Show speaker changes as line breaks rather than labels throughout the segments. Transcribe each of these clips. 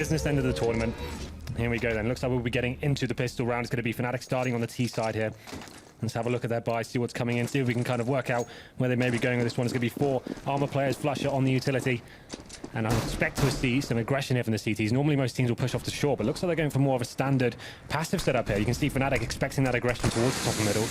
business end of the tournament. Here we go then. Looks like we'll be getting into the pistol round. It's going to be Fnatic starting on the T side here. Let's have a look at their buy, see what's coming in, see if we can kind of work out where they may be going with this one. It's going to be 4 armor players, Flusher on the utility. And I expect to see some aggression here from the CTs. Normally most teams will push off the shore, but looks like they're going for more of a standard passive setup here. You can see Fnatic expecting that aggression towards the top and middle,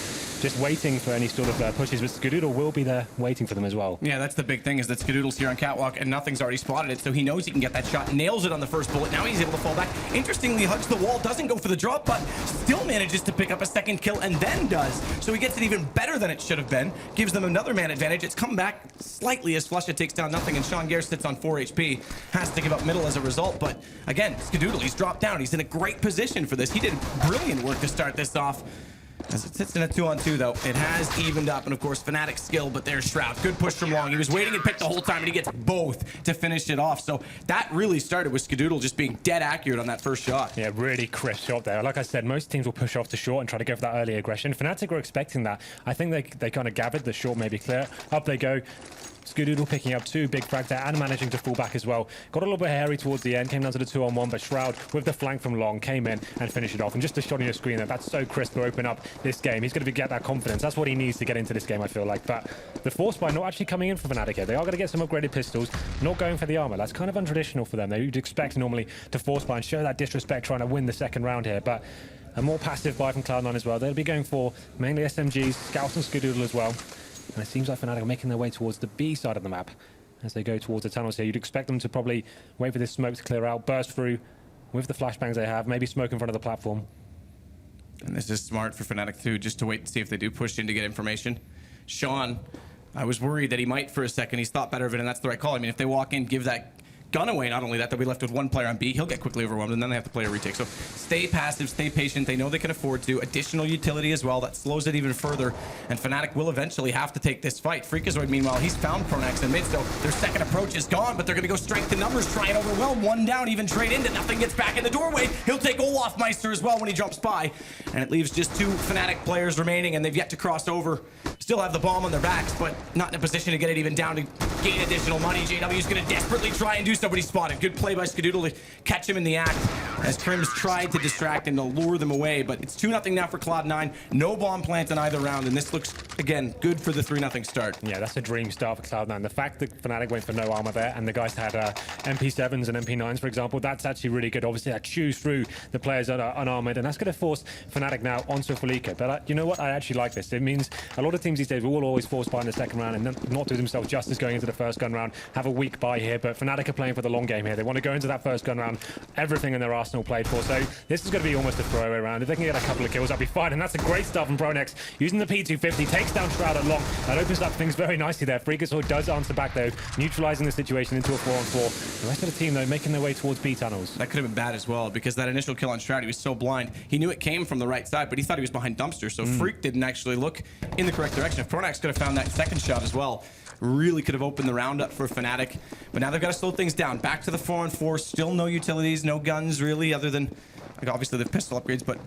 just waiting for any sort of pushes, but Skadoodle will be there waiting for them as well.
Yeah, that's the big thing, is that Skadoodle's here on Catwalk and nothing's already spotted it, so he knows he can get that shot, nails it on the first bullet. Now he's able to fall back. Interestingly, hugs the wall, doesn't go for the drop, but still manages to pick up a second kill and then does. So he gets it even better than it should have been. Gives them another man advantage. It's come back slightly as Flusha takes down nothing, and Sean Gare sits on 4 HP. Has to give up middle as a result, but again, Skadoodle, he's dropped down. He's in a great position for this. He did brilliant work to start this off. As it sits in a 2-on-2, though, it has evened up, and of course, Fnatic's skill, but there's Shroud. Good push from Long. He was waiting and picked the whole time, and he gets both to finish it off. So that really started with Skadoodle just being dead accurate on that first shot.
Yeah, really crisp shot there. Like I said, most teams will push off the short and try to go for that early aggression. Fnatic were expecting that. I think they kind of gathered the short maybe clear. Up they go. Skadoodle picking up 2 big frags there and managing to fall back as well. Got a little bit hairy towards the end, came down to the 2-on-1, but Shroud with the flank from Long came in and finished it off. And just a shot on your screen there, that's so crisp to open up this game. He's going to get that confidence. That's what he needs to get into this game, I feel like. But the force buy not actually coming in for Fnatic here. They are going to get some upgraded pistols, not going for the armor. That's kind of untraditional for them. They'd expect normally to force buy and show that disrespect trying to win the second round here. But a more passive buy from Cloud9 as well. They'll be going for mainly SMGs, Scouts and Skadoodle as well. And it seems like Fnatic are making their way towards the B side of the map as they go towards the tunnels here. You'd expect them to probably wait for this smoke to clear out, burst through with the flashbangs they have, maybe smoke in front of the platform.
And this is smart for Fnatic too, just to wait and see if they do push in to get information. Sean, I was worried that he might for a second. He's thought better of it, and that's the right call. I mean, if they walk in, give that gun away, not only that, they'll be left with 1 player on B. He'll get quickly overwhelmed, and then they have to play a retake. So stay passive, stay patient. They know they can afford to. Additional utility as well. That slows it even further, and Fnatic will eventually have to take this fight. Freakazoid, meanwhile, he's found Pronax in mid, so their second approach is gone, but they're going to go strength in numbers, try and overwhelm. 1 down, even trade into nothing. Gets back in the doorway. He'll take Olaf Meister as well when he jumps by, and it leaves just 2 Fnatic players remaining, and they've yet to cross over. Still have the bomb on their backs, but not in a position to get it even down to gain additional money. JW's going to desperately try and do so, but he's spotted. Good play by Skadoodle to catch him in the act as Crim's tried to distract and to lure them away, but it's 2-0 now for Cloud9. No bomb plant in either round, and this looks, again, good for the 3-0 start.
Yeah, that's a dream start for Cloud9. The fact that Fnatic went for no armor there, and the guys had MP7s and MP9s, for example, that's actually really good. Obviously, that chews through the players that are unarmored, and that's going to force Fnatic now onto a Felica. But you know what? I actually like this. It means a lot of teams these days will always force buy in the second round and not do themselves justice going into the first gun round. Have a weak buy here, but Fnatic are playing for the long game here. They want to go into that first gun round, everything in their arsenal played for. So this is going to be almost a throwaway round. If they can get a couple of kills, that'd be fine. And that's a great start from Pronex using the P250, takes down Shroud at Long. That opens up things very nicely there. Freakazoid does answer back though, neutralizing the situation into a 4-on-4. The rest of the team though making their way towards B tunnels.
That could have been bad as well, because that initial kill on Shroud, he was so blind. He knew it came from the right side, but he thought he was behind Dumpster, so Freak didn't actually look in the correct direction. If Pronax could have found that second shot as well, really could have opened the round up for Fnatic. But now they've got to slow things down. Back to the 4-on-4, still no utilities, no guns really, other than like obviously the pistol upgrades, but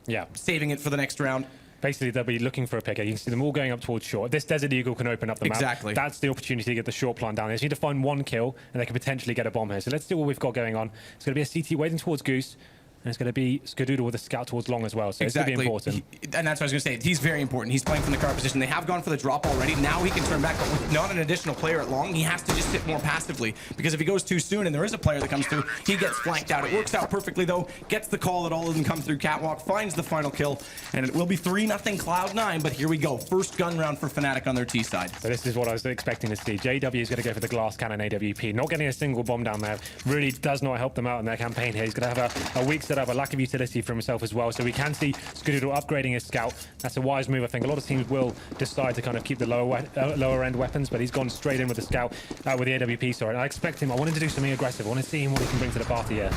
yeah,
saving it for the next round.
Basically, they'll be looking for a picker. You can see them all going up towards short. This Desert Eagle can open up the map.
Exactly.
That's the opportunity to get the short plant down. They just need to find 1 kill, and they can potentially get a bomb here. So let's see what we've got going on. It's going to be a CT waiting towards Goose. And it's going to be Skadoodle with a scout towards Long as well, so
exactly.
It's going to be important.
And that's what I was going to say. He's very important. He's playing from the car position. They have gone for the drop already. Now he can turn back, but with not an additional player at Long, he has to just sit more passively. Because if he goes too soon and there is a player that comes through, he gets flanked out. It works out perfectly, though. Gets the call that all of them come through Catwalk, finds the final kill, and it will be 3-0 Cloud9, but here we go. First gun round for Fnatic on their T side.
So this is what I was expecting to see. JW is going to go for the glass cannon AWP. Not getting a single bomb down there really does not help them out in their campaign here. He's going to have a weak setup, a lack of utility for himself as well, so we can see Skadoodle upgrading his scout. That's a wise move. I think a lot of teams will decide to kind of keep the lower end weapons, but he's gone straight in with the scout, with the AWP, sorry. I expect him, I wanted to do something aggressive. I want to see him what he can bring to the party here.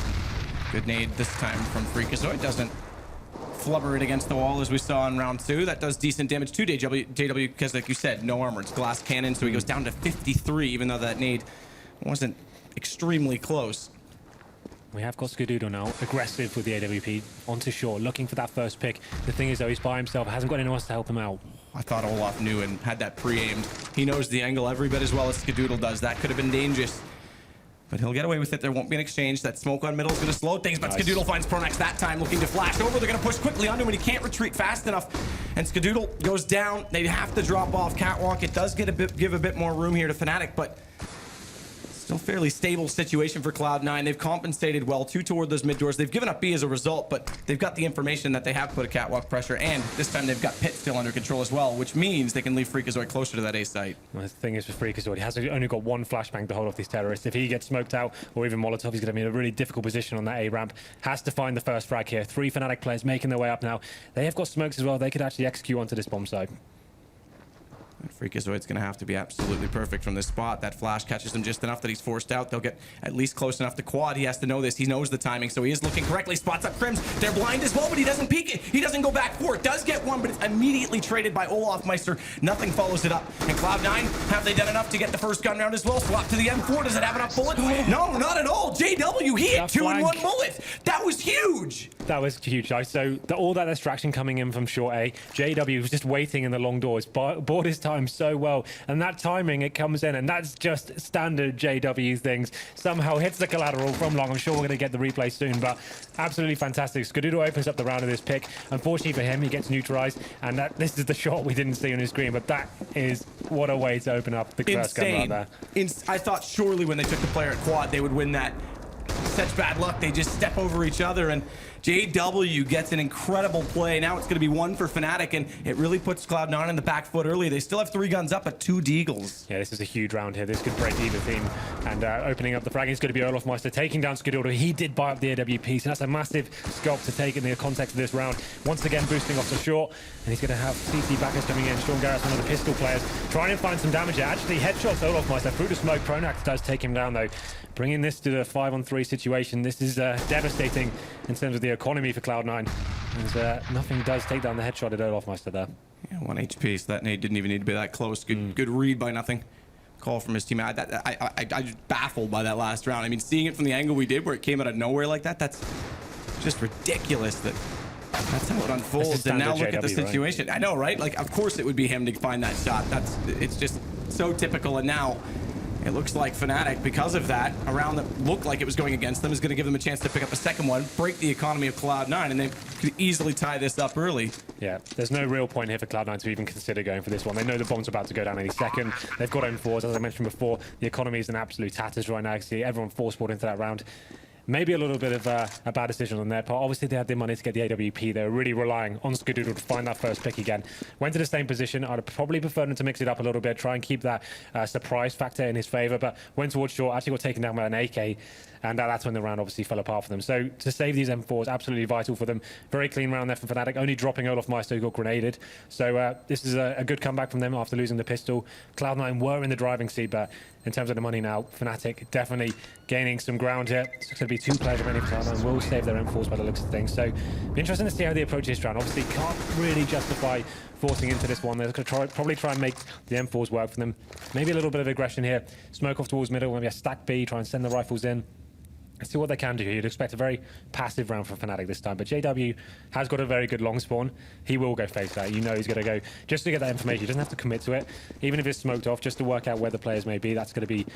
Good nade this time from Freakazoid. Doesn't flubber it against the wall as we saw in round 2. That does decent damage to JW because like you said, no armor. It's glass cannon, so he goes down to 53, even though that nade wasn't extremely close.
We have got Skadoodle now, aggressive with the AWP, onto short, looking for that first pick. The thing is though, he's by himself, hasn't got anyone else to help him out.
I thought Olaf knew and had that pre-aimed. He knows the angle every bit as well as Skadoodle does. That could have been dangerous. But he'll get away with it. There won't be an exchange. That smoke on middle is going to slow things, but
Nice.
Skadoodle finds Pronax that time, looking to flash over. They're going to push quickly onto him, and he can't retreat fast enough. And Skadoodle goes down. They have to drop off Catwalk. It does give a bit more room here to Fnatic, but still fairly stable situation for Cloud9. They've compensated well, 2 toward those mid doors. They've given up B as a result, but they've got the information that they have put a Catwalk pressure, and this time they've got Pit still under control as well, which means they can leave Freakazoid closer to that A site.
Well, the thing is with Freakazoid, he has only got one flashbang to hold off these terrorists. If he gets smoked out or even Molotov, he's going to be in a really difficult position on that A ramp. Has to find the first frag here. 3 Fnatic players making their way up now. They have got smokes as well. They could actually execute onto this bomb site.
Freakazoid's going to have to be absolutely perfect from this spot. That flash catches him just enough that he's forced out. They'll get at least close enough to quad. He has to know this. He knows the timing, so he is looking correctly. Spots up Crims. They're blind as well, but he doesn't peek it. He doesn't go back for it. Does get one, but it's immediately traded by Olaf Meister. Nothing follows it up. And Cloud9, have they done enough to get the first gun round as well? Swap to the M4. Does it have enough bullet? No, not at all. JW, he hit 2 in 1 bullet. That was huge.
That was huge. So all that distraction coming in from short A, JW was just waiting in the long doors, bought his time so well. And that timing, it comes in, and that's just standard JW things. Somehow hits the collateral from long. I'm sure we're going to get the replay soon, but absolutely fantastic. Skadoodle opens up the round of this pick. Unfortunately for him, he gets neutralized, and this is the shot we didn't see on his screen, but that is what a way to open up the first gun round there.
I thought surely when they took the player at quad, they would win that. Such bad luck. They just step over each other, and JW gets an incredible play. Now it's going to be 1 for Fnatic, and it really puts Cloud9 in the back foot early. They still have 3 guns up, but 2 deagles.
Yeah, this is a huge round here. This could break either team. And opening up the frag is going to be Olaf Meister taking down Skadoodle. He did buy up the AWP, so that's a massive scalp to take in the context of this round. Once again, boosting off to short, and he's going to have CT backers coming in. Sean Garrett's one of the pistol players, trying to find some damage here. Actually, headshots Olaf Meister through the smoke. Pronax does take him down, though. Bringing this to the 5-on-3 situation. This is devastating in terms of the economy for Cloud9. As nothing does take down the headshot at Olaf Meister there.
Yeah, 1 HP, so that nade didn't even need to be that close. Good read by nothing. Call from his team. I was baffled by that last round. I mean, seeing it from the angle we did, where it came out of nowhere like that, that's just ridiculous. That's how it unfolds. And now look at the situation. Right? I know, right? Like, of course it would be him to find that shot. It's just so typical. And now it looks like Fnatic, because of that, a round that looked like it was going against them, is going to give them a chance to pick up a second one, break the economy of Cloud9, and they could easily tie this up early.
Yeah, there's no real point here for Cloud9 to even consider going for this one. They know the bomb's about to go down any second. They've got own 4s, as I mentioned before. The economy is in absolute tatters right now. I see everyone force-bought into that round. Maybe a little bit of a bad decision on their part. Obviously, they had the money to get the AWP. They were really relying on Skadoodle to find that first pick again. Went to the same position. I'd have probably preferred him to mix it up a little bit, try and keep that surprise factor in his favor, but went towards short, actually got taken down by an AK, and that's when the round obviously fell apart for them. So to save these M4s, absolutely vital for them. Very clean round there from Fnatic, only dropping Olaf Meister, who got grenaded. So this is a good comeback from them after losing the pistol. Cloud9 were in the driving seat, but in terms of the money now, Fnatic definitely gaining some ground here. It's going to be 2 players remaining for Cloud9. Will save their M4s by the looks of things. So be interesting to see how they approach this round. Obviously, can't really justify forcing into this one. They're going to probably try and make the M4s work for them. Maybe a little bit of aggression here. Smoke off towards middle, maybe a stack B, try and send the rifles in. Let's see what they can do here. You'd expect a very passive round from Fnatic this time, but JW has got a very good long spawn. He will go face that. You know he's going to go just to get that information. He doesn't have to commit to it, even if it's smoked off, just to work out where the players may be. That's going to be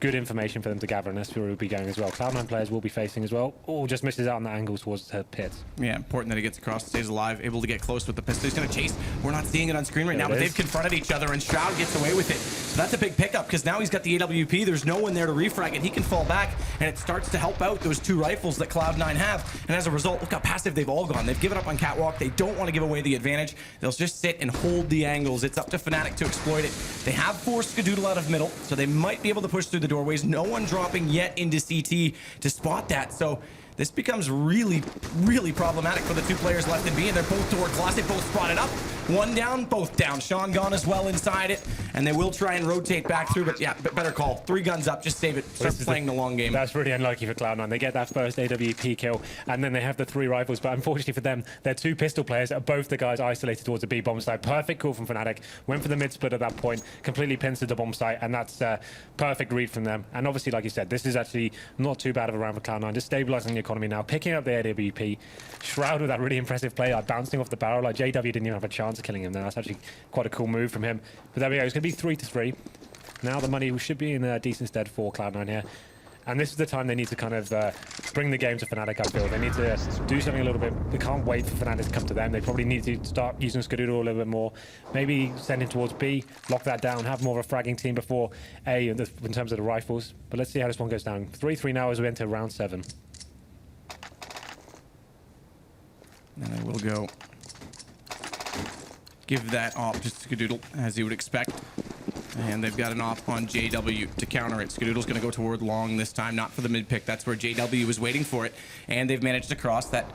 good information for them to gather, and that's where we'll be going as well. Cloud9 players will be facing as well. Oh, just misses out on the angle towards her pit.
Yeah, important that he gets across, stays alive, able to get close with the pistol. He's going to chase. We're not seeing it on screen right now, but they've confronted each other, and Shroud gets away with it. So that's a big pickup, because now he's got the AWP. There's no one there to refrag it. He can fall back, and it starts to help out those 2 rifles that Cloud9 have. And as a result, look how passive they've all gone. They've given up on Catwalk. They don't want to give away the advantage. They'll just sit and hold the angles. It's up to Fnatic to exploit it. They have forced Skadoodle out of middle, so they might be able to push through the doorways. No one dropping yet into CT to spot that. So this becomes really, really problematic for the 2 players left in B, and they're both toward Class. They both spotted up. 1 down, both down. Sean gone as well inside it, and they will try and rotate back through, but yeah, better call. 3 guns up, just save it. Start playing the long game.
That's really unlucky for Cloud9. They get that first AWP kill, and then they have the 3 rifles, but unfortunately for them, they're 2 pistol players, both the guys isolated towards the B bomb site. Perfect call from Fnatic. Went for the mid split at that point, completely pincered the bomb site, and that's a perfect read from them. And obviously, like you said, this is actually not too bad of a round for Cloud9, just stabilizing the economy now, picking up the AWP. Shroud with that really impressive play, like bouncing off the barrel. Like JW didn't even have a chance of killing him there. That's actually quite a cool move from him. But there we go. It's going to be 3-3. Now the money should be in a decent stead for Cloud9 here. And this is the time they need to kind of bring the game to Fnatic, I feel. They need to do something a little bit. They can't wait for Fnatic to come to them. They probably need to start using Skadoodle a little bit more. Maybe send him towards B, lock that down, have more of a fragging team before A in terms of the rifles. But let's see how this one goes down. 3-3 now as we enter round 7.
And they will go give that op to Skadoodle, as you would expect. And they've got an op on JW to counter it. Skadoodle's going to go toward long this time, not for the mid pick. That's where JW was waiting for it. And they've managed to cross that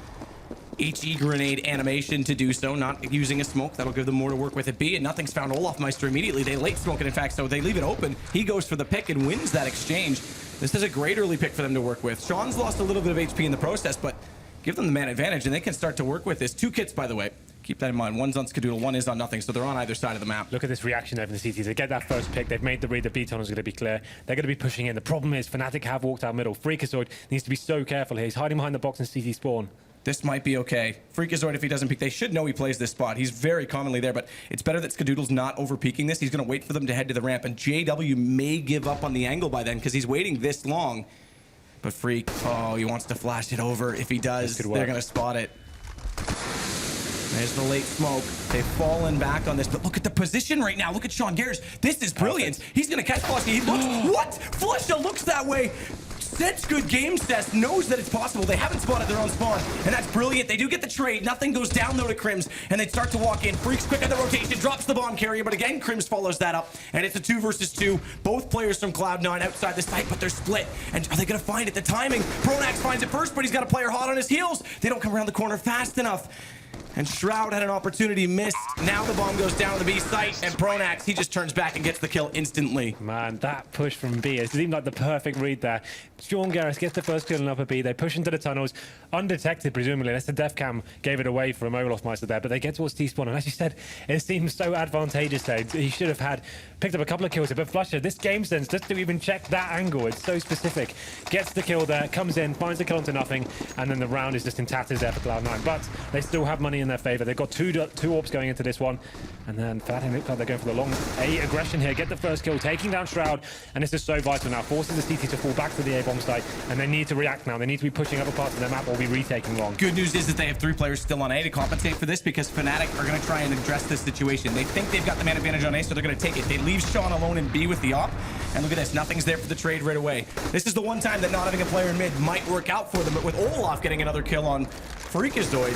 HE grenade animation to do so, not using a smoke. That'll give them more to work with at B, and nothing's found Olofmeister immediately. They late smoke it, in fact, so they leave it open. He goes for the pick and wins that exchange. This is a great early pick for them to work with. Sean's lost a little bit of HP in the process, but give them the man advantage, and they can start to work with this. 2 kits, by the way. Keep that in mind. One's on Skadoodle, one is on nothing, so they're on either side of the map.
Look at this reaction there from the CTs. They get that first pick. They've made the read. The B tunnel is going to be clear. They're going to be pushing in. The problem is Fnatic have walked out middle. Freakazoid needs to be so careful here. He's hiding behind the box in CT spawn.
This might be okay. Freakazoid, if he doesn't peek, they should know he plays this spot. He's very commonly there, but it's better that Skadoodle's not over peeking this. He's going to wait for them to head to the ramp, and JW may give up on the angle by then because he's waiting this long. But Freak, oh, he wants to flash it over. If he does, they're going to spot it. There's the late smoke. They've fallen back on this, but look at the position right now. Look at Sean Garris. This is brilliant. He's going to catch Flusha. He looks, what? Flusha looks that way. Sets good game stats, knows that it's possible. They haven't spotted their own spawn, and that's brilliant. They do get the trade. Nothing goes down, though, to Crims, and they start to walk in. Freak's quick on the rotation, drops the bomb carrier, but again, Crims follows that up, and it's a 2 versus 2. Both players from Cloud9 outside the site, but they're split. And are they going to find it? The timing. Pronax finds it first, but he's got a player hot on his heels. They don't come around the corner fast enough. And Shroud had an opportunity missed. Now the bomb goes down to the B site, and Pronax, he just turns back and gets the kill instantly.
Man, that push from B, it seemed like the perfect read there. Sean Garris gets the first kill in upper B. They push into the tunnels, undetected presumably, unless the def cam gave it away from Olofmeister there. But they get towards T-spawn, and as you said, it seems so advantageous there. He should have picked up a couple of kills here. But Flusha, this game sense, just to even check that angle, it's so specific. Gets the kill there, comes in, finds the kill into nothing, and then the round is just in tatters there for Cloud9. But they still have money in their favor. They've got two orbs going into this one, and then Fnatic looks like they're going for the long A aggression here. Get the first kill, taking down Shroud, and this is so vital now. Forces the CT to fall back to the A bomb site, and they need to react now. They need to be pushing other parts of their map or be retaking long.
Good news is that they have 3 players still on A to compensate for this, because Fnatic are going to try and address this situation. They think they've got the man advantage on A, so they're going to take it. They leave Sean alone in B with the op, and look at this. Nothing's there for the trade right away. This is the one time that not having a player in mid might work out for them, but with Olaf getting another kill on Freakazoid,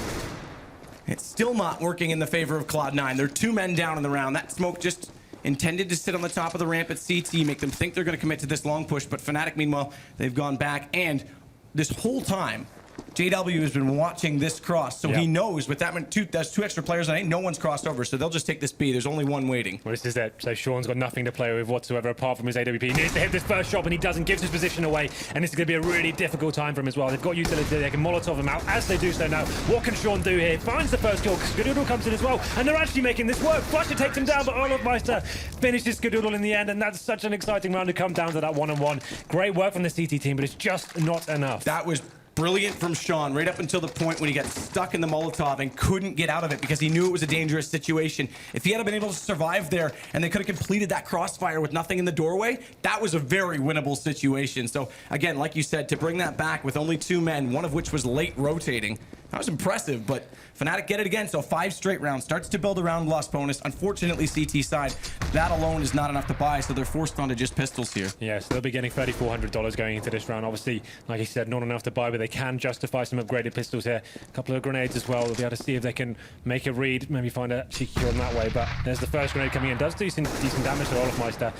it's still not working in the favor of Cloud9. They're 2 men down in the round. That smoke just intended to sit on the top of the ramp at CT, make them think they're going to commit to this long push. But Fnatic, meanwhile, they've gone back. And this whole time, JW has been watching this cross, so he knows with that's 2 extra players on A, no one's crossed over, so they'll just take this B. There's only one waiting.
Well, this is it. So Sean's got nothing to play with whatsoever apart from his AWP. He needs to hit this first shot, and he doesn't. Gives his position away, and this is going to be a really difficult time for him as well. They've got utility. They can Molotov him out as they do so now. What can Sean do here? Finds the first kill. Skadoodle comes in as well, and they're actually making this work. Flusha takes him down, but Olofmeister finishes Skadoodle in the end, and that's such an exciting round to come down to that 1-on-1. Great work from the CT team, but it's just not enough.
That was brilliant from Sean, right up until the point when he got stuck in the Molotov and couldn't get out of it because he knew it was a dangerous situation. If he had been able to survive there and they could have completed that crossfire with nothing in the doorway, that was a very winnable situation. So again, like you said, to bring that back with only 2 men, one of which was late rotating, that was impressive, but Fnatic get it again, so 5 straight rounds. Starts to build a round loss bonus. Unfortunately, CT side, that alone is not enough to buy, so they're forced onto just pistols here.
Yeah, so they'll be getting $3,400 going into this round. Obviously, like I said, not enough to buy, but they can justify some upgraded pistols here. A couple of grenades as well. They'll be able to see if they can make a read, maybe find a cheeky kill in that way, but there's the first grenade coming in. Does do some decent damage to Olofmeister,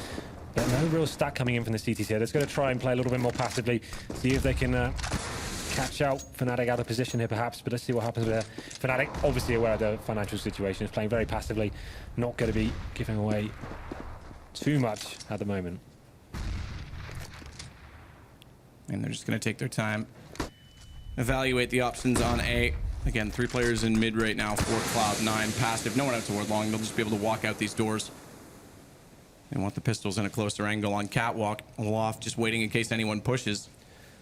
but no real stack coming in from the CTs here. They're just going to try and play a little bit more passively, see if they can catch out Fnatic out of position here perhaps, but let's see what happens with Fnatic. Obviously aware of the financial situation, is playing very passively, not going to be giving away too much at the moment.
And they're just going to take their time, evaluate the options on A. Again, 3 players in mid right now for Cloud9. Passive, no one out toward long. They'll just be able to walk out these doors. They want the pistols in a closer angle on Catwalk. Olaf just waiting in case anyone pushes.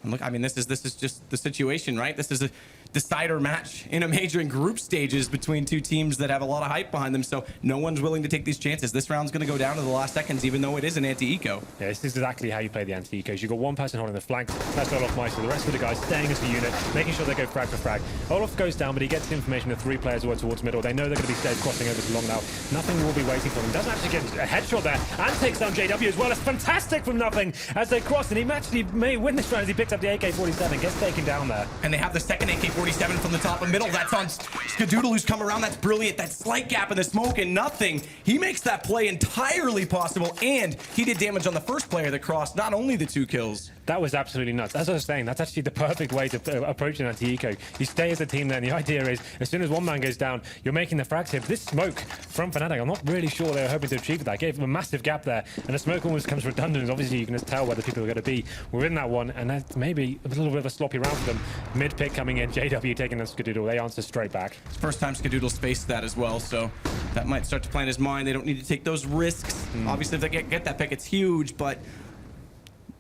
And look, I mean, this is just the situation, right? This is a decider match in a major in group stages between two teams that have a lot of hype behind them, so no one's willing to take these chances. This round's going to go down to the last seconds, even though it is an anti-eco.
Yeah, this is exactly how you play the anti-ecos. You've got one person holding the flanks, that's Olaf Meister. The rest of the guys staying as a unit, making sure they go frag for frag. Olaf goes down, but he gets the information that 3 players are towards middle. They know they're going to be stayed crossing over to long now. Nothing will be waiting for them. Doesn't actually get a headshot there, and takes down JW as well. It's fantastic from Nothing as they cross, and he actually may win this round as he picks up the AK-47, gets taken down there.
And they have the second AK-47 from the top of middle. That's on Skadoodle, who's come around. That's brilliant. That slight gap in the smoke, and Nothing. He makes that play entirely possible, and he did damage on the first player that crossed, not only the 2 kills.
That was absolutely nuts. As I was saying, that's actually the perfect way to approach an anti-eco. You stay as a team there, and the idea is, as soon as one man goes down, you're making the frags here. This smoke from Fnatic, I'm not really sure they were hoping to achieve that. Gave them a massive gap there, and the smoke almost comes redundant. Obviously, you can just tell where the people are going to be within that one, and that's maybe a little bit of a sloppy round for them. Mid-pick coming in, JW taking on Skadoodle. They answer straight back.
It's the first time Skadoodle's faced that as well, so that might start to play in his mind. They don't need to take those risks. Obviously, if they get that pick, it's huge, but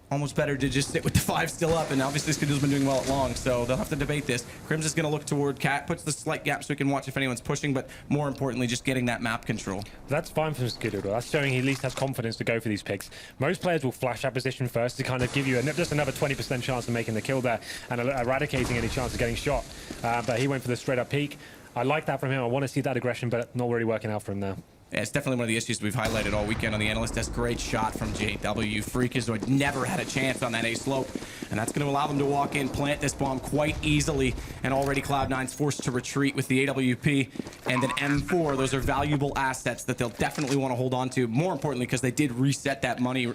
almost better to just sit with the 5 still up, and obviously Skadoodle's been doing well at long, so they'll have to debate this. Crims is going to look toward Cat, puts the slight gap so he can watch if anyone's pushing, but more importantly, just getting that map control.
That's fine from Skadoodle. That's showing he at least has confidence to go for these picks. Most players will flash that position first to kind of give you just another 20% chance of making the kill there and eradicating any chance of getting shot. But he went for the straight up peek. I like that from him. I want to see that aggression, but not really working out for him now.
Yeah, it's definitely one of the issues we've highlighted all weekend on the analyst desk. Great shot from JW. Freakazoid never had a chance on that A slope, and that's going to allow them to walk in, plant this bomb quite easily, and already Cloud9's forced to retreat with the AWP and an M4. Those are valuable assets that they'll definitely want to hold on to, more importantly because they did reset that money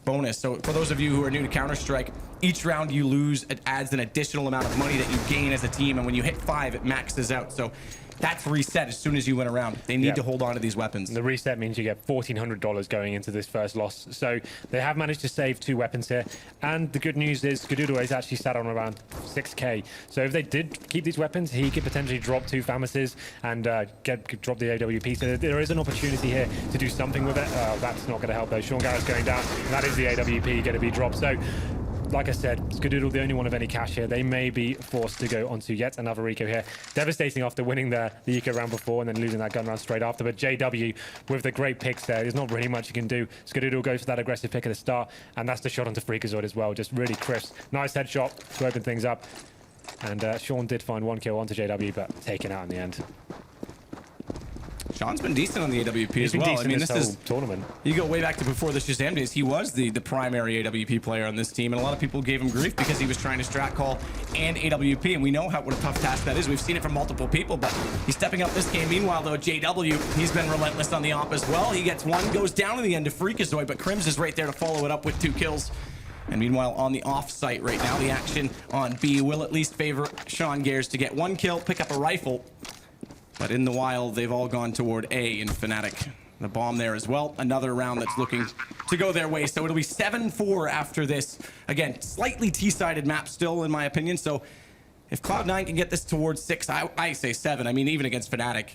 bonus. So for those of you who are new to Counter-Strike, each round you lose, it adds an additional amount of money that you gain as a team, and when you hit 5, it maxes out. So that's reset as soon as you win a round. They need to hold on to these weapons.
And the reset means you get $1,400 going into this first loss. So they have managed to save 2 weapons here. And the good news is Skadoodle is actually sat on around 6k. So if they did keep these weapons, he could potentially drop 2 Famouses and drop the AWP. So there is an opportunity here to do something with it. That's not going to help though. Sean Garrett's going down. That is the AWP going to be dropped. So like I said, Skadoodle, the only one of any cash here. They may be forced to go onto yet another eco here. Devastating after winning the eco round before and then losing that gun round straight after. But JW, with the great picks there, there's not really much you can do. Skadoodle goes for that aggressive pick at the start, and that's the shot onto Freakazoid as well. Just really crisp. Nice headshot to open things up. And Sean did find 1 kill onto JW, but taken out in the end.
Sean's been decent on the AWP as well. I mean, this is
tournament.
You go way back to before the Shazam days. He was the primary AWP player on this team, and a lot of people gave him grief because he was trying to strat call and AWP, and we know what a tough task that is. We've seen it from multiple people, but he's stepping up this game. Meanwhile, though, JW, he's been relentless on the op as well. He gets 1, goes down in the end to Freakazoid, but Crims is right there to follow it up with 2 kills. And meanwhile, on the off-site right now, the action on B will at least favor Sean Gares to get 1 kill, pick up a rifle. But in the wild, they've all gone toward A in Fnatic. The bomb there as well. Another round that's looking to go their way. So it'll be 7-4 after this. Again, slightly T-sided map still, in my opinion. So if Cloud9 can get this towards 6, I say 7. I mean, even against Fnatic,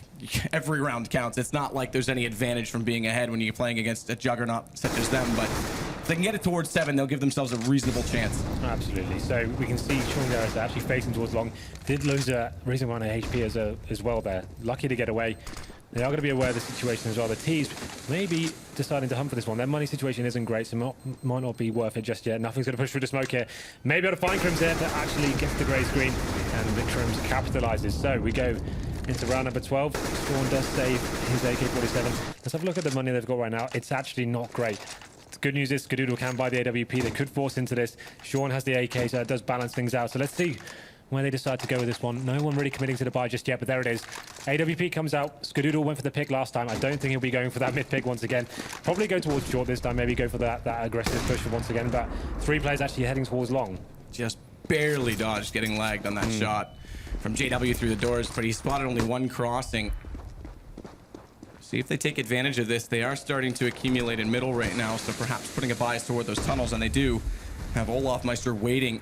every round counts. It's not like there's any advantage from being ahead when you're playing against a juggernaut such as them. But if they can get it towards 7, they'll give themselves a reasonable chance.
Absolutely. So we can see Sean Garrett actually facing towards long. Did lose a reasonable amount of HP as well there. Lucky to get away. They are going to be aware of the situation as well. The T's maybe deciding to hunt for this one. Their money situation isn't great, so might not be worth it just yet. Nothing's going to push through the smoke here. Maybe able to find Crims here to actually get the grey screen, and the Crims capitalizes. So we go into round number 12. Sean does save his AK-47. Let's have a look at the money they've got right now. It's actually not great. The good news is Skadoodle can buy the AWP. They could force into this. Sean has the AK, so it does balance things out. So let's see where they decide to go with this one. No one really committing to the buy just yet, but there it is. AWP comes out. Skadoodle went for the pick last time. I don't think he'll be going for that mid pick once again. Probably go towards short this time, maybe go for that aggressive push once again, but 3 players actually heading towards long.
Just barely dodged, getting lagged on that shot from JW through the doors, but he spotted only 1 crossing. See if they take advantage of this. They are starting to accumulate in middle right now, so perhaps putting a bias toward those tunnels, and they do have Olaf Meister waiting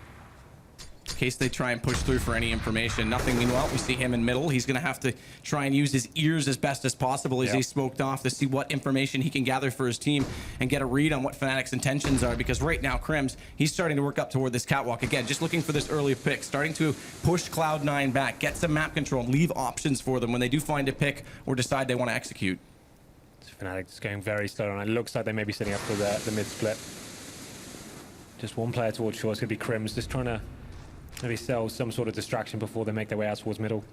in case they try and push through for any information. Nothing. Meanwhile, we see him in middle. He's going to have to try and use his ears as best as possible as he's smoked off to see what information he can gather for his team and get a read on what Fnatic's intentions are, because right now, Crims, he's starting to work up toward this catwalk. Again, just looking for this early pick, starting to push Cloud9 back, get some map control, leave options for them when they do find a pick or decide they want to execute.
Fnatic just going very slow, and it looks like they may be setting up for the mid split. Just one player towards short. It's going to be Crims, just trying to maybe sell some sort of distraction before they make their way out towards middle.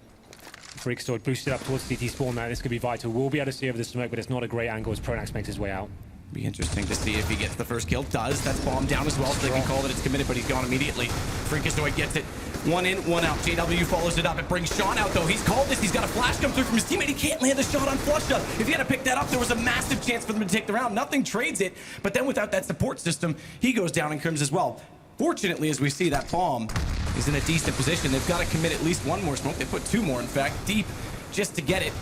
Freakazoid boosted up towards CT spawn now. This could be vital. We'll be able to see over the smoke, but it's not a great angle as Pronax makes his way out.
Be interesting to see if he gets the first kill. Does. That's bomb down as well, so they can call that it's committed, but he's gone immediately. Freakazoid gets it. One in, one out. JW follows it up. It brings Sean out, though. He's called this. He's got a flash come through from his teammate. He can't land a shot on Flusha. If he had to pick that up, there was a massive chance for them to take the round. Nothing trades it, but then without that support system, he goes down in Crims as well. Fortunately, as we see, that bomb is in a decent position. They've got to commit at least one more smoke. They put two more, in fact, deep just to get it.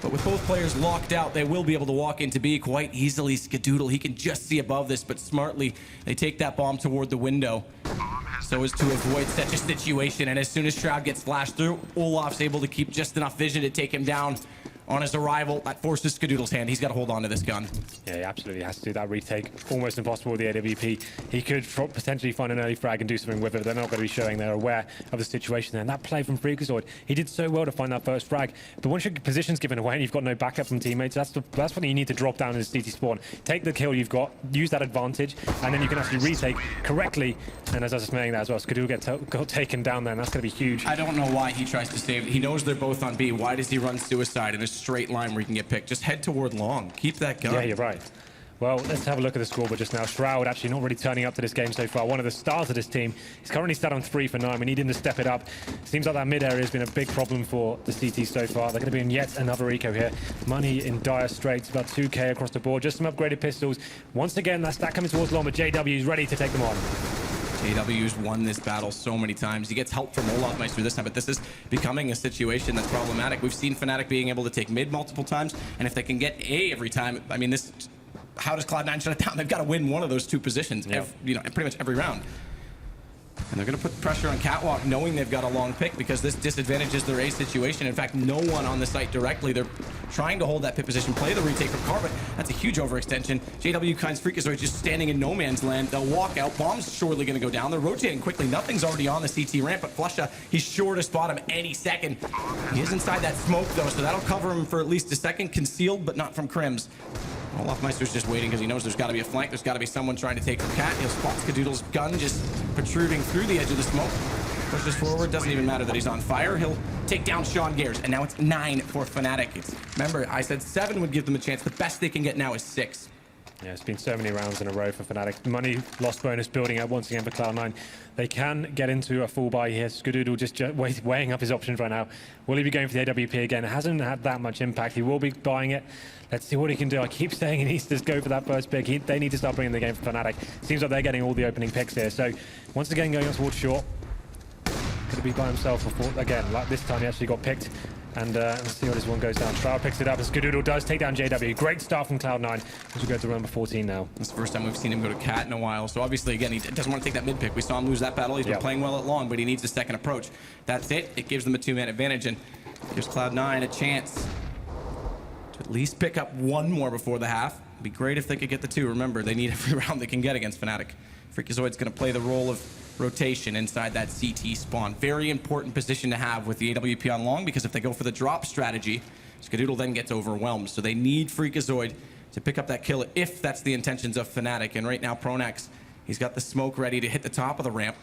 But with both players locked out, they will be able to walk into B quite easily. Skadoodle, he can just see above this, but smartly, they take that bomb toward the window so as to avoid such a situation. And as soon as Shroud gets flashed through, Olaf's able to keep just enough vision to take him down on his arrival. That forces Skadoodle's hand. He's got to hold on to this gun.
Yeah, he absolutely has to do that retake. Almost impossible with the AWP. He could potentially find an early frag and do something with it. They're not going to be showing they're aware of the situation there. And that play from Freakazoid, he did so well to find that first frag. But once your position's given away and you've got no backup from teammates, that's when you need to drop down in the CT spawn. Take the kill you've got, use that advantage, and then you can actually retake correctly. And as I was saying that as well, Skadoodle got taken down there, and that's going to be huge.
I don't know why he tries to save it. He knows they're both on B. Why does he run suicide in a straight line where he can get picked? Just head toward long. Keep that gun.
Yeah, you're right. Well, let's have a look at the scoreboard just now. Shroud actually not really turning up to this game so far. One of the stars of this team. He's currently sat on 3 for 9. We need him to step it up. Seems like that mid area has been a big problem for the CT so far. They're going to be in yet another eco here. Money in dire straits, about 2k across the board. Just some upgraded pistols. Once again, that stack coming towards long, but JW is ready to take them on.
JW's won this battle so many times. He gets help from Olaf Meister this time, but this is becoming a situation that's problematic. We've seen Fnatic being able to take mid multiple times, and if they can get A every time, I mean, this, how does Cloud9 shut it down? They've got to win one of those two positions, pretty much every round. And they're going to put pressure on Catwalk, knowing they've got a long pick, because this disadvantages their A situation. In fact, no one on the site directly. They're trying to hold that pit position, play the retake from Car, but that's a huge overextension. JW Kind's Freakazoid just standing in no man's land. They'll walk out. Bomb's surely going to go down. They're rotating quickly. Nothing's already on the CT ramp, but Flusha, he's sure to spot him any second. He is inside that smoke, though, so that'll cover him for at least a second. Concealed, but not from Crims. Olaf Meister's just waiting because he knows there's got to be a flank. There's got to be someone trying to take from Cat. He'll spot Skadoodle's gun just protruding through the edge of the smoke. Pushes forward. Doesn't even matter that he's on fire. He'll take down Sean Gares. And now it's 9 for Fnatic. Remember, I said 7 would give them a chance. The best they can get now is 6.
Yeah, it's been so many rounds in a row for Fnatic. Money lost bonus building up once again for Cloud9. They can get into a full buy here. Skadoodle just weighing up his options right now. Will he be going for the AWP again? It hasn't had that much impact. He will be buying it. Let's see what he can do. I keep saying he needs to go for that first pick. They need to start bringing the game for Fnatic. Seems like they're getting all the opening picks here. So once again, going on towards short. Could be by himself before, again, like this time he actually got picked. And let's see how this one goes down. Shroud picks it up, and Skadoodle does take down JW. Great start from Cloud9 as we go to number 14 now.
It's the first time we've seen him go to Cat in a while. So obviously, again, he doesn't want to take that mid pick. We saw him lose that battle. He's been playing well at long, but he needs a second approach. That's it. It gives them a 2-man advantage, and gives Cloud9 a chance to at least pick up one more before the half. It'd be great if they could get the 2. Remember, they need every round they can get against Fnatic. Freakazoid's going to play the role of rotation inside that CT spawn. Very important position to have with the AWP on long, because if they go for the drop strategy, Skadoodle then gets overwhelmed. So they need Freakazoid to pick up that kill if that's the intentions of Fnatic. And right now, Pronax, he's got the smoke ready to hit the top of the ramp.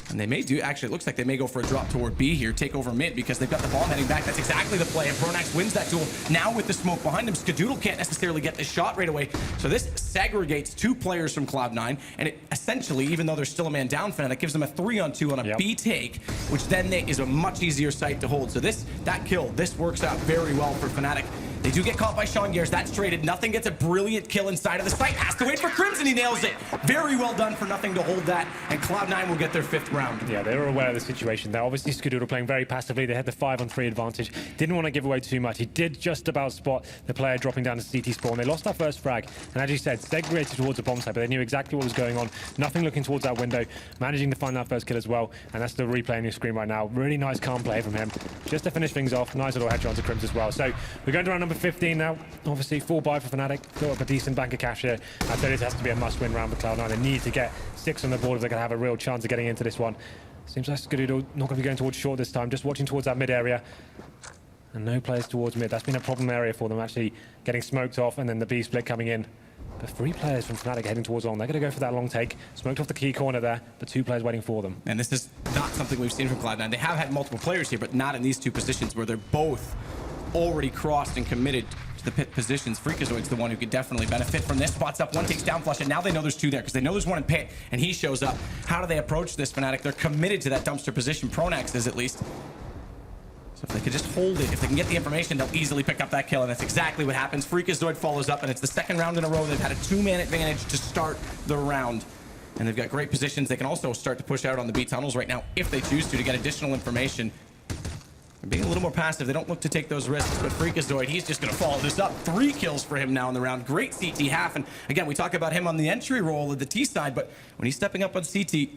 And they may do, actually, it looks like they may go for a drop toward B here, take over mid, because they've got the bomb heading back. That's exactly the play, and Pronax wins that duel. Now with the smoke behind him, Skadoodle can't necessarily get the shot right away. So this segregates 2 players from Cloud9, and it essentially, even though there's still a man down, Fnatic gives them a 3-on-2 on a B take, which then is a much easier site to hold. So that kill, this works out very well for Fnatic. They do get caught by Sean Gears. That's traded. Nothing gets a brilliant kill inside of the site. Has to wait for Crimson. He nails it. Very well done for Nothing to hold that. And Cloud9 will get their 5th round.
Yeah, they were aware of the situation there. Obviously, Skadoodle playing very passively. They had the 5-on-3 advantage. Didn't want to give away too much. He did just about spot the player dropping down to CT spawn. They lost that first frag. And as you said, segregated towards the bomb site, but they knew exactly what was going on. Nothing looking towards that window. Managing to find that first kill as well. And that's the replay on your screen right now. Really nice calm play from him. Just to finish things off. Nice little headshot to Crims as well. So we're going to round number 15 now. Obviously, full buy for Fnatic. Built up a decent bank of cash here. I said it has to be a must-win round for Cloud9. They need to get 6 on the board if they're going to have a real chance of getting into this one. Seems like Skadoodle not going to be going towards short this time. Just watching towards that mid area. And no players towards mid. That's been a problem area for them, actually getting smoked off and then the B split coming in. But 3 players from Fnatic heading towards long. They're going to go for that long take. Smoked off the key corner there, but 2 players waiting for them.
And this is not something we've seen from Cloud9. They have had multiple players here, but not in these 2 positions where they're both already crossed and committed to the pit positions. Freakazoid's the one who could definitely benefit from this. Spots up, one takes down flush, and now they know there's 2 there because they know there's 1 in pit, and he shows up. How do they approach this, Fnatic? They're committed to that dumpster position. Pronax is at least. So if they could just hold it, if they can get the information, they'll easily pick up that kill, and that's exactly what happens. Freakazoid follows up, and it's the 2nd round in a row. They've had a 2-man advantage to start the round, and they've got great positions. They can also start to push out on the B tunnels right now if they choose to get additional information. They're being a little more passive. They don't look to take those risks, but Freakazoid, he's just going to follow this up. 3 kills for him now in the round. Great CT half, and again, we talk about him on the entry role of the T side, but when he's stepping up on CT,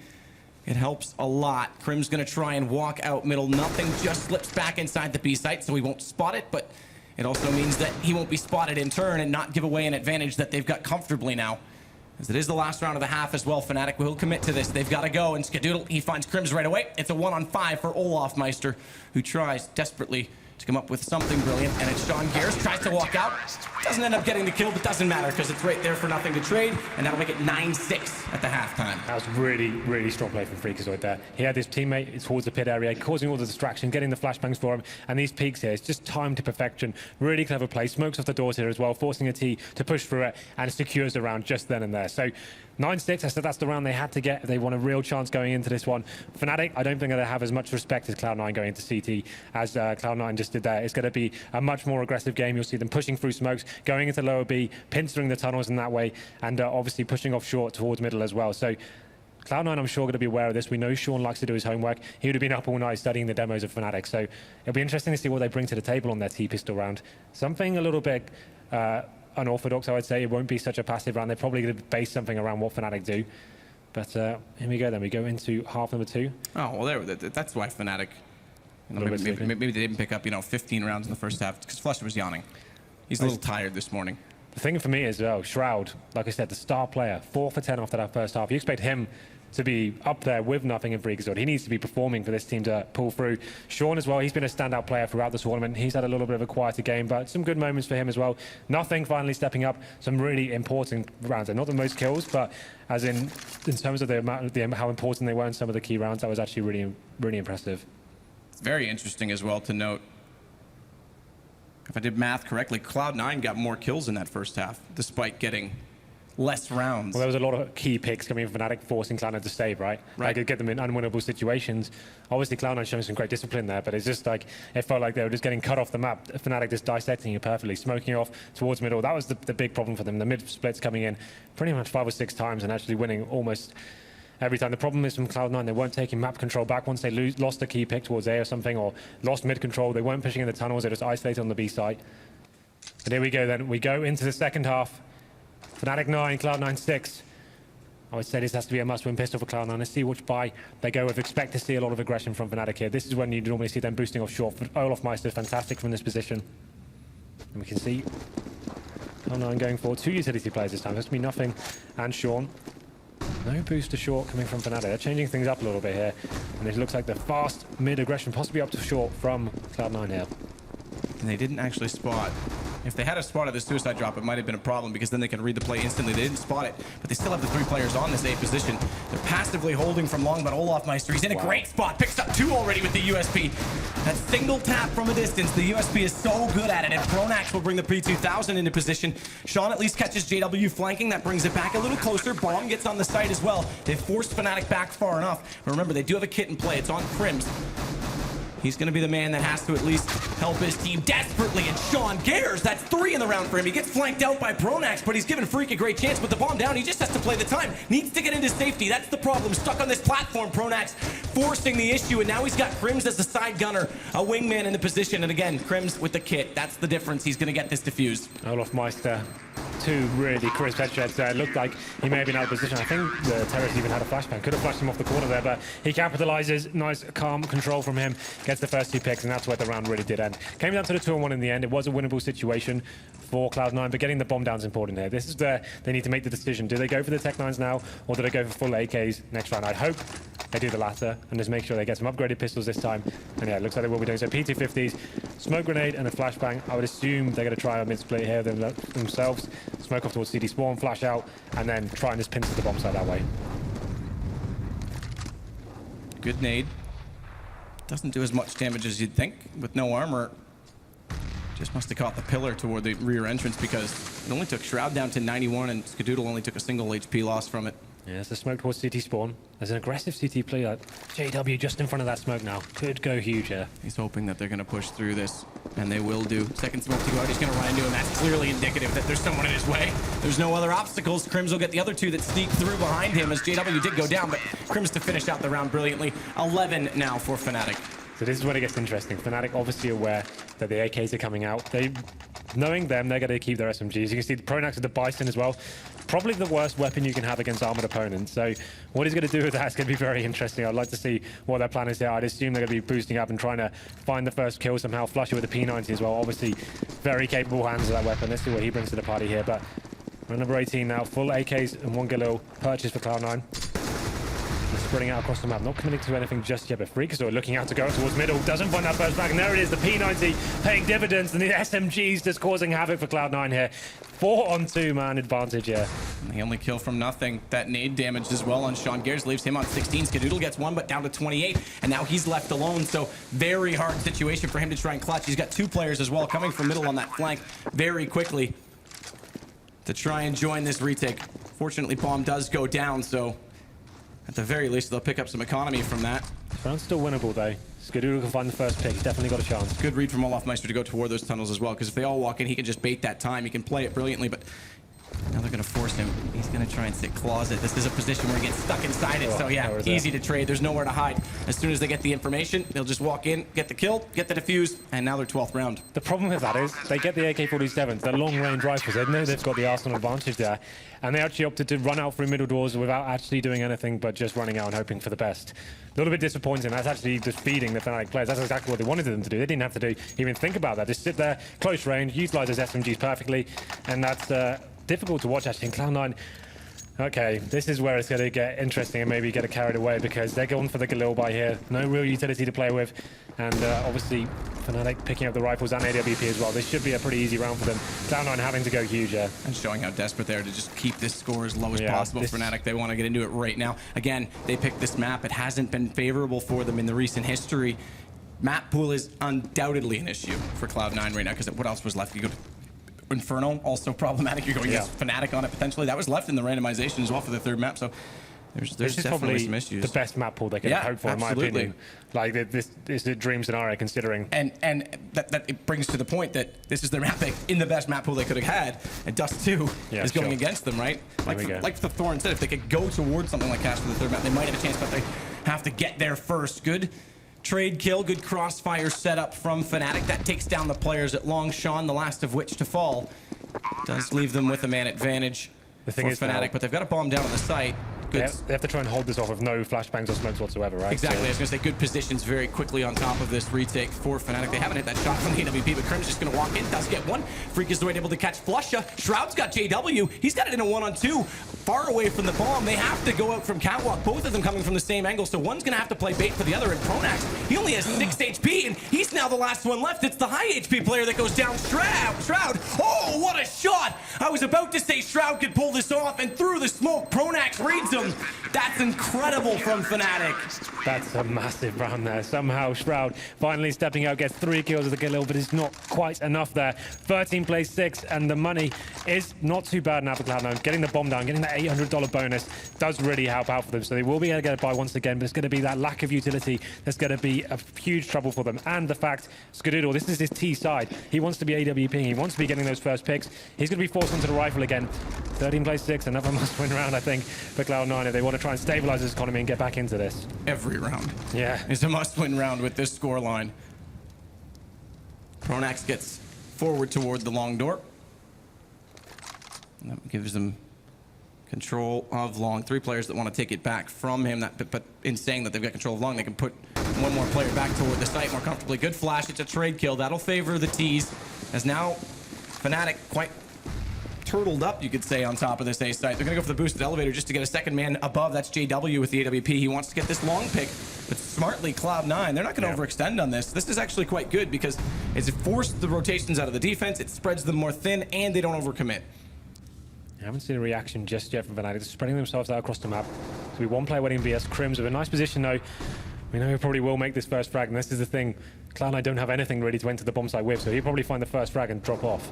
it helps a lot. Crim's going to try and walk out middle. Nothing, just slips back inside the B site, so he won't spot it, but it also means that he won't be spotted in turn and not give away an advantage that they've got comfortably now. As it is the last round of the half as well, Fnatic will commit to this. They've got to go, and Skadoodle, he finds Crims right away. It's a 1-on-5 for Olofmeister, who tries desperately to come up with something brilliant, and it's Sean Gears, tries to walk out. Doesn't end up getting the kill, but doesn't matter because it's right there for Nothing to trade, and that'll make it 9-6 at the halftime.
That was really, really strong play from Freakazoid there. He had his teammate towards the pit area, causing all the distraction, getting the flashbangs for him, and these peaks here, it's just timed to perfection. Really clever play, smokes off the doors here as well, forcing a T to push through it, and secures the round just then and there. So 9-6, I said that's the round they had to get if they want a real chance going into this one. Fnatic, I don't think they're going to have as much respect as Cloud9 going into CT as Cloud9 just did there. It's going to be a much more aggressive game. You'll see them pushing through smokes, going into lower B, pincering the tunnels in that way, and obviously pushing off short towards middle as well. So Cloud9, I'm sure, going to be aware of this. We know Sean likes to do his homework. He would have been up all night studying the demos of Fnatic. So it'll be interesting to see what they bring to the table on their T-pistol round. Something a little bit unorthodox, I would say. It won't be such a passive round. They're probably going to base something around what Fnatic do. But here we go then. We go into half number 2.
Oh, well, that's why Fnatic, maybe they didn't pick up 15 rounds in the first half because Flush was yawning. He's a little tired this morning.
The thing for me is, Shroud, like I said, the star player, 4 for 10 after that first half. You expect him to be up there with Nothing and Freakazoid. He needs to be performing for this team to pull through. Sean as well, he's been a standout player throughout the tournament. He's had a little bit of a quieter game, but some good moments for him as well. Nothing finally stepping up, some really important rounds. And not the most kills, but as in terms of the amount, how important they were in some of the key rounds, that was actually really, really impressive.
It's very interesting as well to note, if I did math correctly, Cloud9 got more kills in that first half, despite getting less rounds.
Well, there was a lot of key picks coming from Fnatic, forcing Cloud9 to save, right? They could get them in unwinnable situations. Obviously, Cloud9 showing some great discipline there, but it's just like, it felt like they were just getting cut off the map. Fnatic just dissecting it perfectly, smoking off towards middle. That was the big problem for them. The mid splits coming in pretty much 5 or 6 times and actually winning almost every time. The problem is from Cloud9, they weren't taking map control back once they lost a key pick towards A or something, or lost mid control. They weren't pushing in the tunnels. They just isolated on the B site. And here we go then. We go into the second half. Fnatic 9, Cloud9 6. I would say this has to be a must-win pistol for Cloud9. Let's see which buy they go with. Expect to see a lot of aggression from Fnatic here. This is when you normally see them boosting off short. Olofmeister is fantastic from this position. And we can see Cloud9 going for 2 utility players this time. That's to be Nothing and Sean. No boost to short coming from Fnatic. They're changing things up a little bit here. And it looks like the fast mid-aggression, possibly up to short from Cloud9 here.
And they didn't actually spot. If they had a spot at the suicide drop, it might have been a problem because then they can read the play instantly. They didn't spot it, but they still have the 3 players on this A position. They're passively holding from long, but Olofmeister, he's in a great spot. Picks up 2 already with the USP. That single tap from a distance, the USP is so good at it, and Pronax will bring the P2000 into position. Sean at least catches JW flanking. That brings it back a little closer. Bomb gets on the site as well. They've forced Fnatic back far enough. But remember, they do have a kit in play. It's on Crims. He's going to be the man that has to at least help his team desperately. And Sean Gares, that's 3 in the round for him. He gets flanked out by Pronax, but he's given Freak a great chance with the bomb down. He just has to play the time. Needs to get into safety. That's the problem. Stuck on this platform, Pronax forcing the issue. And now he's got Crims as the side gunner, a wingman in the position. And again, Crims with the kit. That's the difference. He's going to get this defused.
Olaf Meister, 2 really crisp headshots there. It looked like he may have been out of position. I think the Terrace even had a flashbang. Could have flashed him off the corner there, but he capitalizes. Nice, calm control from him. Gets the first 2 picks, and that's where the round really did end. Came down to the 2-on-1 in the end. It was a winnable situation for Cloud9, but getting the bomb down is important here. This is where they need to make the decision. Do they go for the Tech 9s now, or do they go for full AKs next round? I'd hope they do the latter, and just make sure they get some upgraded pistols this time. And yeah, it looks like they will be doing so. P250s, smoke grenade, and a flashbang. I would assume they're going to try a mid-split here themselves. Smoke off towards CD spawn, flash out, and then try and just pincer the bomb side that way.
Good nade. Doesn't do as much damage as you'd think with no armor. Just must have caught the pillar toward the rear entrance because it only took Shroud down to 91 and Skadoodle only took a single HP loss from it.
Yeah, it's a smoke towards CT spawn. There's an aggressive CT player. JW just in front of that smoke now. Could go huge here.
He's hoping that they're going to push through this, and they will do. Second smoke to go out. He's going to run into him. That's clearly indicative that there's someone in his way. There's no other obstacles. Crims will get the other 2 that sneak through behind him as JW did go down, but Crims to finish out the round brilliantly. 11 now for Fnatic.
So this is when it gets interesting. Fnatic obviously aware that the AKs are coming out. Knowing them, they're going to keep their SMGs. You can see the Pronax with the Bison as well. Probably the worst weapon you can have against armored opponents. So what he's going to do with that is going to be very interesting. I'd like to see what their plan is here. I'd assume they're going to be boosting up and trying to find the first kill somehow. Flush it with the P90 as well. Obviously, very capable hands of that weapon. Let's see what he brings to the party here. But round number 18 now. Full AKs and 1 Galil purchase for Cloud9. Spreading out across the map, not committing to anything just yet, but Freak is looking out to go towards middle, doesn't find that first back, and there it is, the P90 paying dividends, and the SMGs just causing havoc for Cloud9 here. 4-on-2 man advantage here.
The only kill from nothing. That nade damage as well on Sean Gares leaves him on 16. Skadoodle gets 1, but down to 28, and now he's left alone, so very hard situation for him to try and clutch. He's got 2 players as well coming from middle on that flank very quickly to try and join this retake. Fortunately, bomb does go down, so at the very least, they'll pick up some economy from that.
Round's still winnable, though. Skadoodle can find the first pick. He's definitely got a chance.
Good read from Olaf Meister to go toward those tunnels as well, because if they all walk in, he can just bait that time. He can play it brilliantly, but now they're going to force him. He's going to try and sit closet. This is a position where he gets stuck inside it, so yeah, easy to trade. There's nowhere to hide. As soon as they get the information, they'll just walk in, get the kill, get the defuse, and now they're 12th round.
The problem with that is they get the AK-47s, they're long-range rifles. They know they've got the arsenal advantage there, and they actually opted to run out through middle doors without actually doing anything but just running out and hoping for the best. A little bit disappointing. That's actually just feeding the Fnatic players. That's exactly what they wanted them to do. They didn't have to even think about that. Just sit there, close range, utilize his SMGs perfectly, and that's difficult to watch actually in Cloud9. Okay, this is where it's going to get interesting and maybe get carried away because they're going for the Galil buy here. No real utility to play with. And obviously, Fnatic picking up the rifles and AWP as well. This should be a pretty easy round for them. Cloud9 having to go huge here.
And showing how desperate they are to just keep this score as low as possible. Fnatic, they want to get into it right now. Again, they picked this map. It hasn't been favorable for them in the recent history. Map pool is undoubtedly an issue for Cloud9 right now because what else was left? You go to Inferno, also problematic. You're going against Fnatic on it potentially. That was left in the randomization as well for the 3rd map. So there's definitely some issues.
The best map pool they can hope for, in my opinion. Like this is the dream scenario considering.
And that it brings to the point that this is their map in the best map pool they could have had, and dust2 is going against them, right? Like the Thorn said, if they could go towards something like Cash for the 3rd map, they might have a chance, but they have to get there first. Good trade kill, good crossfire setup from Fnatic. That takes down the players at long. Sean, the last of which to fall, does leave them with a man advantage for Fnatic, but they've got a bomb down on the site.
They have to try and hold this off with no flashbangs or smokes whatsoever, right?
Exactly. I was going to say good positions very quickly on top of this retake for Fnatic. They haven't hit that shot from the AWP, but Crim's just going to walk in. Does get 1. Freak is able to catch Flusha. Shroud's got JW. He's got it in a 1-on-2. Far away from the bomb. They have to go out from catwalk. Both of them coming from the same angle, so one's going to have to play bait for the other. And Pronax, he only has 6 HP, and he's now the last one left. It's the high HP player that goes down. Shroud. Oh, what a shot! I was about to say Shroud could pull this off, and through the smoke, Pronax reads him. That's incredible from Fnatic.
That's a massive round there. Somehow Shroud finally stepping out, gets 3 kills with the Galil, but it's not quite enough there. 13 plays 6, and the money is not too bad now for Cloud9. Getting the bomb down, getting the that $800 bonus does really help out for them. So they will be able to get a buy once again, but it's going to be that lack of utility that's going to be a huge trouble for them. And the fact, Skadoodle, this is his T side. He wants to be AWP. He wants to be getting those first picks. He's going to be forced onto the rifle again. 13 plays 6, another must-win round, I think, for Cloud9 if they want to try and stabilize this economy and get back into this.
Every round.
Yeah.
It's a must-win round with this scoreline. Pronax gets forward toward the long door. And that gives them control of long. 3 players that want to take it back from him. But in saying that they've got control of long, they can put one more player back toward the site more comfortably. Good flash. It's a trade kill. That'll favor the T's. As now Fnatic quite turtled up, you could say, on top of this A site. They're going to go for the boosted elevator just to get a second man above. That's JW with the AWP. He wants to get this long pick. But smartly, Cloud9, they're not going to overextend on this. This is actually quite good because it forced the rotations out of the defense. It spreads them more thin, and they don't overcommit.
I haven't seen a reaction just yet from Fnatic. They're spreading themselves out across the map. So we one player winning BS. Crims with a nice position, though. We know he probably will make this first frag, and this is the thing. Cloud9 don't have anything really to enter the bomb site with, so he'll probably find the first frag and drop off.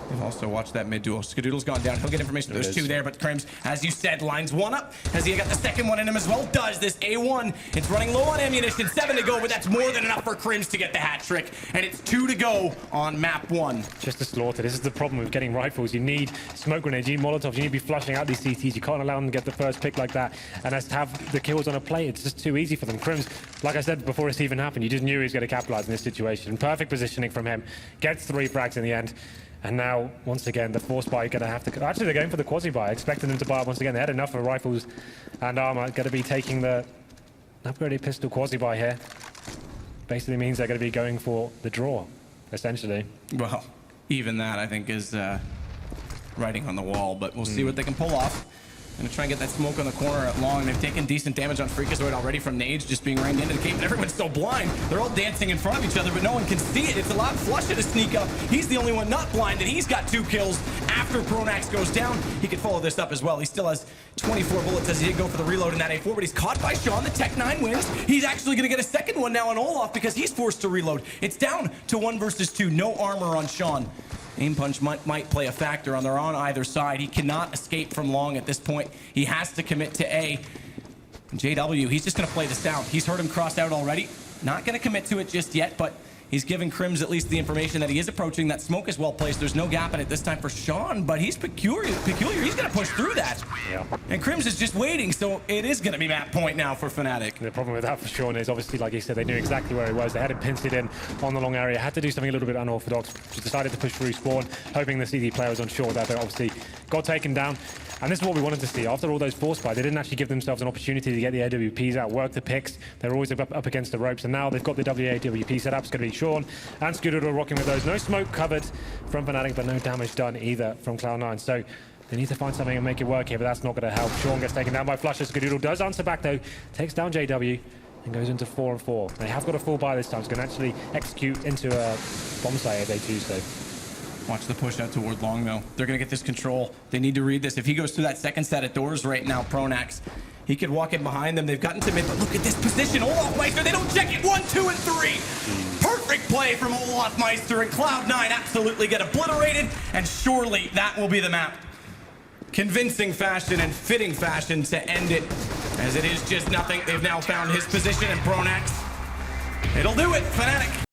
They've also watched that mid duel. Skadoodle's gone down. He'll get information. There's 2 there, but Crims, as you said, lines 1 up. Has he got the second one in him as well? Does this A1. It's running low on ammunition. 7 to go, but that's more than enough for Crims to get the hat trick. And it's 2 to go on map 1.
Just a slaughter. This is the problem with getting rifles. You need smoke grenades, you need molotovs, you need to be flushing out these CTs. You can't allow them to get the first pick like that. And as to have the kills on a plate, it's just too easy for them. Crims, like I said before this even happened, you just knew he was going to capitalize in this situation. Perfect positioning from him. Gets 3 frags in the end. And now, once again, the force buy going to have to... Actually, they're going for the quasi-buy, expecting them to buy up once again. They had enough of rifles and armor. Going to be taking the upgraded pistol quasi-buy here. Basically means they're going to be going for the draw, essentially.
Well, even that, I think, is writing on the wall. But we'll see what they can pull off. Going to try and get that smoke on the corner at long. They've taken decent damage on Freakazoid already from nades just being rained into the cave. But everyone's so blind. They're all dancing in front of each other, but no one can see it. It's a loud flusher to sneak up. He's the only one not blind, and he's got 2 kills after Pronax goes down. He could follow this up as well. He still has 24 bullets as he did go for the reload in that A4, but he's caught by Sean. The Tech9 wins. He's actually going to get a second one now on Olaf because he's forced to reload. It's down to 1 versus 2. No armor on Sean. Aim punch might play a factor on. They're on either side. He cannot escape from long at this point. He has to commit to A. JW, he's just going to play this down. He's heard him cross out already. Not going to commit to it just yet, but he's giving Crims at least the information that he is approaching. That smoke is well placed. There's no gap in it this time for Sean, but he's peculiar. He's going to push through that.
Yeah.
And Crims is just waiting, so it is going to be map point now for Fnatic.
The problem with that for Sean is obviously, like you said, they knew exactly where he was. They had him pinched in on the long area. Had to do something a little bit unorthodox. Just decided to push through spawn, hoping the CD player was unsure that they obviously got taken down. And this is what we wanted to see. After all those force buys, they didn't actually give themselves an opportunity to get the AWPs out, work the picks. They're always up against the ropes. And now they've got the WAWP set up. It's going to be Sean and Skadoodle rocking with those. No smoke covered from Fnatic, but no damage done either from Cloud9. So they need to find something and make it work here, but that's not going to help. Sean gets taken down by Flusher. Skadoodle does answer back, though. Takes down JW and goes into 4-4. They have got a full buy this time. It's going to actually execute into a bomb site if they choose to.
Watch the push out toward long, though. They're going to get this control. They need to read this. If he goes through that second set of doors right now, Pronax, he could walk in behind them. They've gotten to mid, but look at this position. Olaf Meister, they don't check it. 1, 2, and 3. Perfect play from Olaf Meister, and Cloud9 absolutely get obliterated, and surely that will be the map. Convincing fashion and fitting fashion to end it, as it is just nothing. They've now found his position, and Pronax, it'll do it. Fnatic